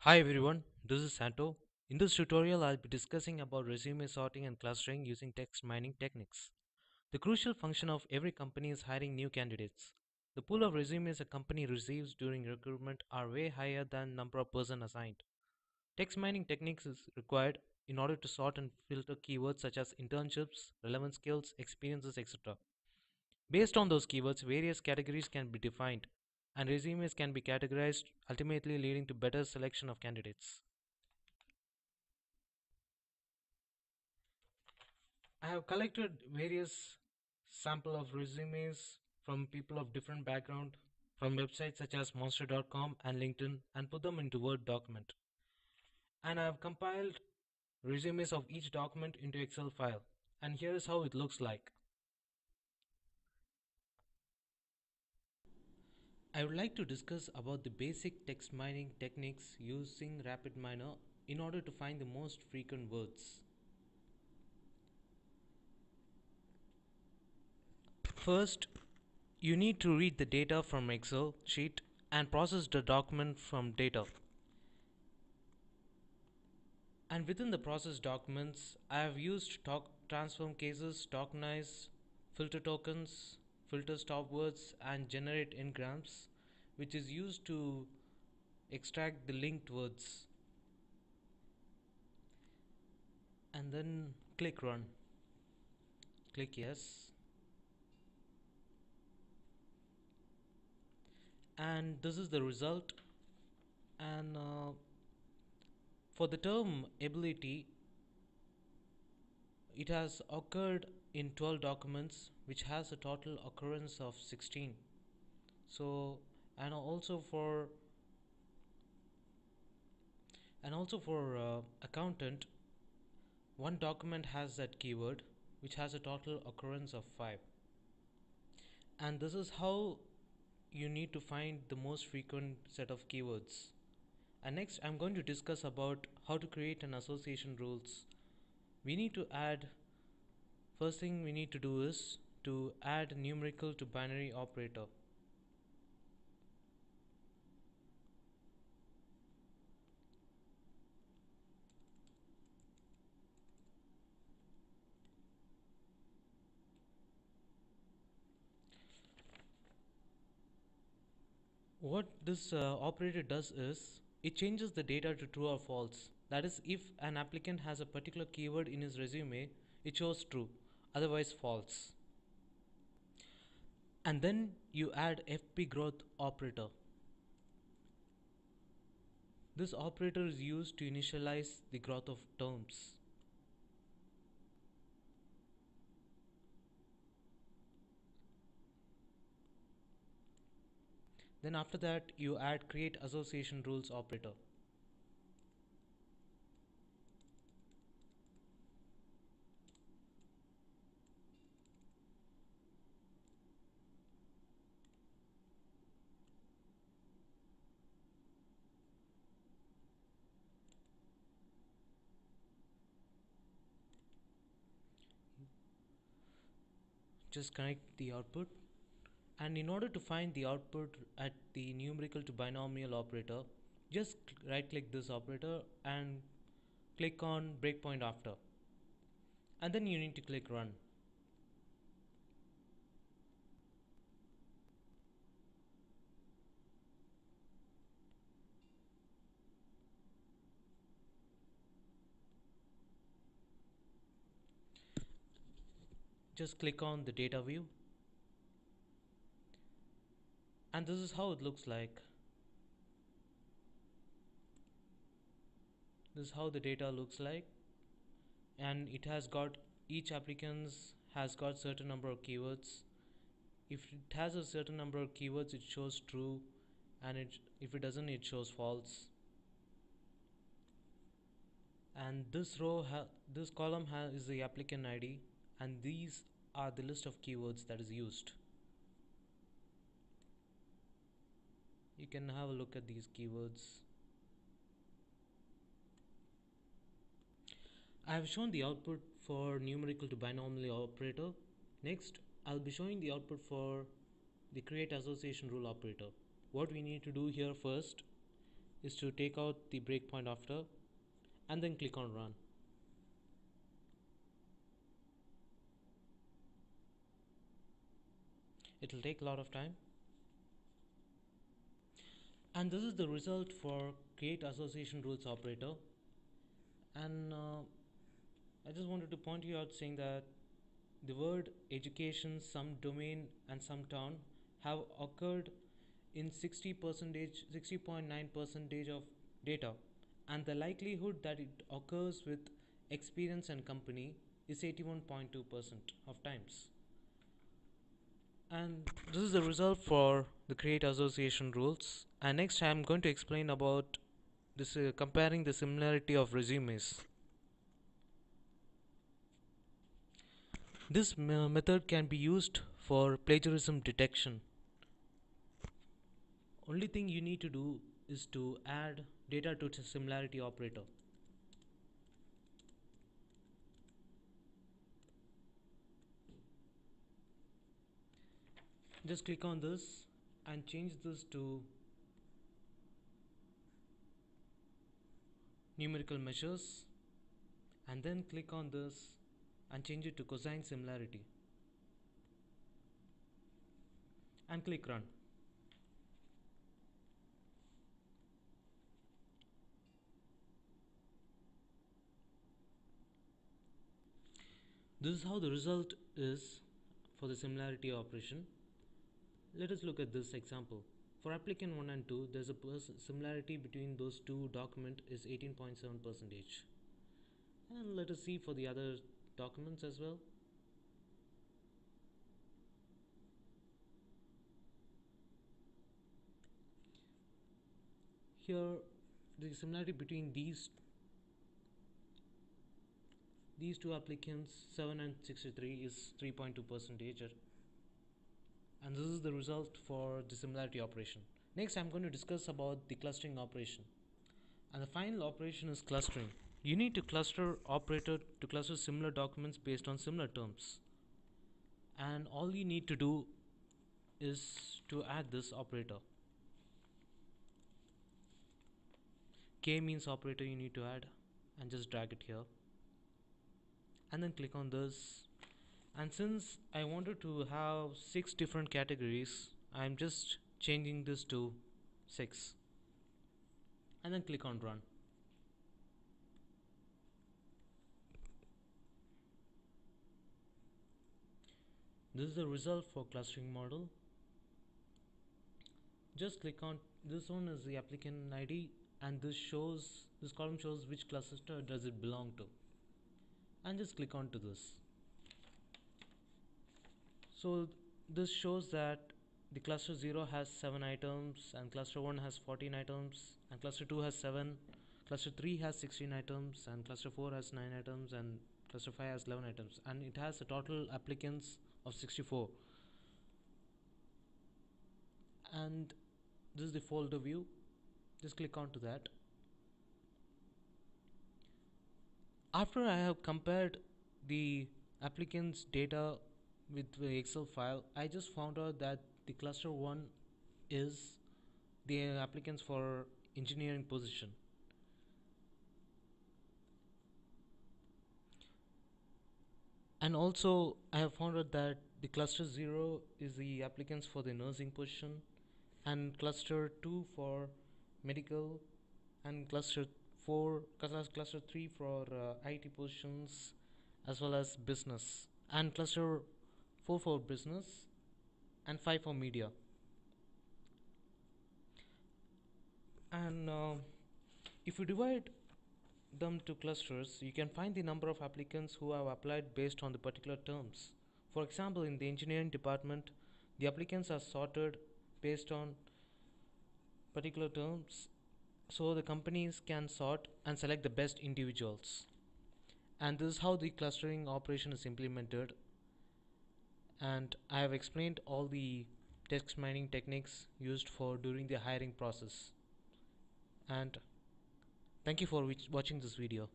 Hi everyone, this is Santo. In this tutorial, I'll be discussing about resume sorting and clustering using text mining techniques. The crucial function of every company is hiring new candidates. The pool of resumes a company receives during recruitment are way higher than number of person assigned. Text mining techniques is required in order to sort and filter keywords such as internships, relevant skills, experiences, etc. Based on those keywords, various categories can be defined and resumes can be categorized, ultimately leading to better selection of candidates. I have collected various sample of resumes from people of different background from websites such as monster.com and LinkedIn and put them into Word document. And I have compiled resumes of each document into Excel file. And here is how it looks like. I would like to discuss about the basic text mining techniques using Rapid Miner in order to find the most frequent words. First, you need to read the data from Excel sheet and process the document from data. And within the process documents, I have used transform cases, tokenize, filter tokens, filter stop words, and generate n-grams, which is used to extract the linked words. And then click run. Click yes. And this is the result. And for the term ability, it has occurred in 12 documents, which has a total occurrence of 16. So, and also for accountant, one document has that keyword, which has a total occurrence of 5. And this is how you need to find the most frequent set of keywords. And next, I'm going to discuss about how to create an association rules. We need to add, first thing we need to do is to add numerical to binary operator. What this operator does is it changes the data to true or false. That is, if an applicant has a particular keyword in his resume, it shows true, otherwise false. And then you add FP growth operator. This operator is used to initialize the growth of terms. Then after that you add create association rules operator. Just connect the output, and in order to find the output at the numerical to binomial operator, just right click this operator and click on breakpoint after, and then you need to click run. Just click on the data view, and this is how it looks like. This is how the data looks like, and it has got each applicants has got certain number of keywords. If it has a certain number of keywords, it shows true, and if it doesn't, it shows false. And this column is the applicant ID, and these are the list of keywords that is used. You can have a look at these keywords. I have shown the output for numerical to binomial operator. Next, I'll be showing the output for the create association rule operator. What we need to do here first, is to take out the breakpoint after and then click on run. It will take a lot of time. And this is the result for create association rules operator. And I just wanted to point you out saying that the word education, some domain and some town have occurred in 60 percentage 60.9 percentage of data, and the likelihood that it occurs with experience and company is 81.2% of times. And this is the result for the create association rules. And next I'm going to explain about this comparing the similarity of resumes. This method can be used for plagiarism detection. Only thing you need to do is to add data to the similarity operator. Just click on this and change this to numerical measures, and then click on this and change it to cosine similarity and click run. This is how the result is for the similarity operation. Let us look at this example. For applicant 1 and 2, there's a similarity between those two documents is 18.7%. And let us see for the other documents as well. Here the similarity between these two applicants 7 and 63 is 3.2%, and this is the result for the similarity operation. Next I'm going to discuss about the clustering operation, and the final operation is clustering. You need to cluster operator to cluster similar documents based on similar terms, and all you need to do is to add this operator. K means operator you need to add, and just drag it here and then click on this. And since I wanted to have 6 different categories, I'm just changing this to 6 and then click on run. This is the result for clustering model. Just click on this one is the applicant ID, and this column shows which cluster does it belong to, and just click on to this. So this shows that the cluster 0 has 7 items, and cluster 1 has 14 items, and cluster 2 has 7, cluster 3 has 16 items, and cluster 4 has 9 items, and cluster 5 has 11 items, and it has a total applicants of 64. And this is the folder view. Just click on to that. After I have compared the applicants data with the Excel file, I just found out that the cluster 1 is the applicants for engineering position, and also I have found out that the cluster 0 is the applicants for the nursing position, and cluster 2 for medical, and cluster 3 for IT positions, as well as business, and cluster 4 for business, and 5 for media. And if you divide them to clusters, you can find the number of applicants who have applied based on the particular terms. For example, in the engineering department, the applicants are sorted based on particular terms, so the companies can sort and select the best individuals. And this is how the clustering operation is implemented, and I have explained all the text mining techniques used for during the hiring process. And thank you for watching this video.